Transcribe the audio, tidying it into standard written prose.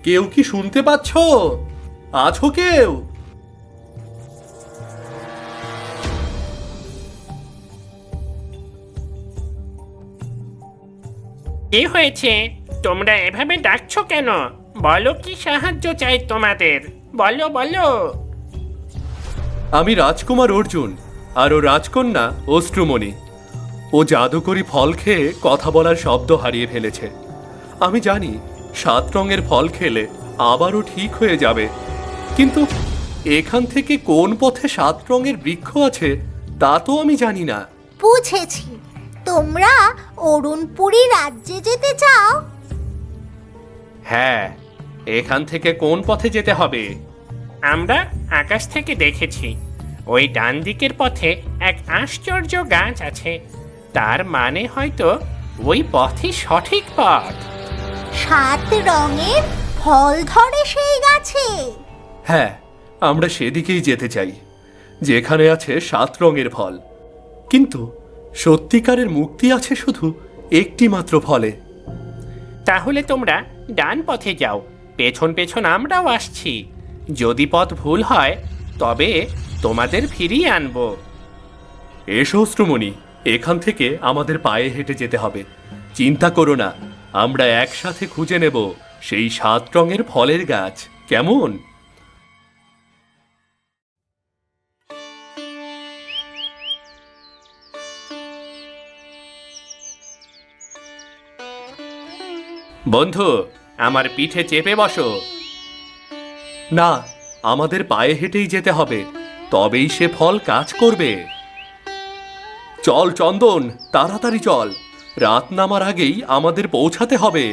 কেউ কি শুনতে পাচ্ছ? আছো কেউ? কি হয়েছে? তোমরা এভাবে ডাকছো কেন? বলো, কি সাহায্য চাই তোমাদের? বলো বলো। আমি রাজকুমার অর্জুন, আর ও রাজকন্যা অশ্রুমণি। ও জাদুকরি ফল খেয়ে কথা বলার শব্দ হারিয়ে ফেলেছে। আমি জানি 7 রঙের ফল খেলে আবারও ঠিক হয়ে যাবে, কিন্তু এখান থেকে কোন পথে 7 রঙের বৃক্ষ আছে তা তো আমি জানি না। বুঝেছি, তোমরা অরুণপুরী রাজ্যে যেতে চাও। হ্যাঁ, এখান থেকে কোন পথে যেতে হবে? আমরা আকাশ থেকে দেখেছি ওই ডান দিকের পথে এক আশ্চর্য গাছ আছে। তার মানে হয়তো ওই পথই সঠিক পথ। 7 রঙের ফল ধরে সেই গাছে। হ্যাঁ, আমরা সেদিকেই যেতে চাই, যেখানে আছে 7 রঙের ফল। কিন্তু সত্যিকারের মুক্তি আছে শুধু একটি মাত্র ফলে। তাহলে তোমরা ডান পথে যাও, পেছন পেছন আমরাও আসছি। যদি পথ ভুল হয় তবে তোমাদের ফিরিয়ে আনবো। এসো অশ্রুমণি, এখান থেকে আমাদের পায়ে হেঁটে যেতে হবে। চিন্তা করো না, আমরা একসাথে খুঁজে নেব সেই 7 রঙের ফলের গাছ। কেমন? বন্ধু, আমার পিঠে চেপে বসো। না, আমাদের পায়ে হেঁটেই যেতে হবে, তবেই সে ফল কাজ করবে। চল চন্দন, তাড়াতাড়ি চল, রাত নামার আগেই আমাদের পৌঁছাতে হবে।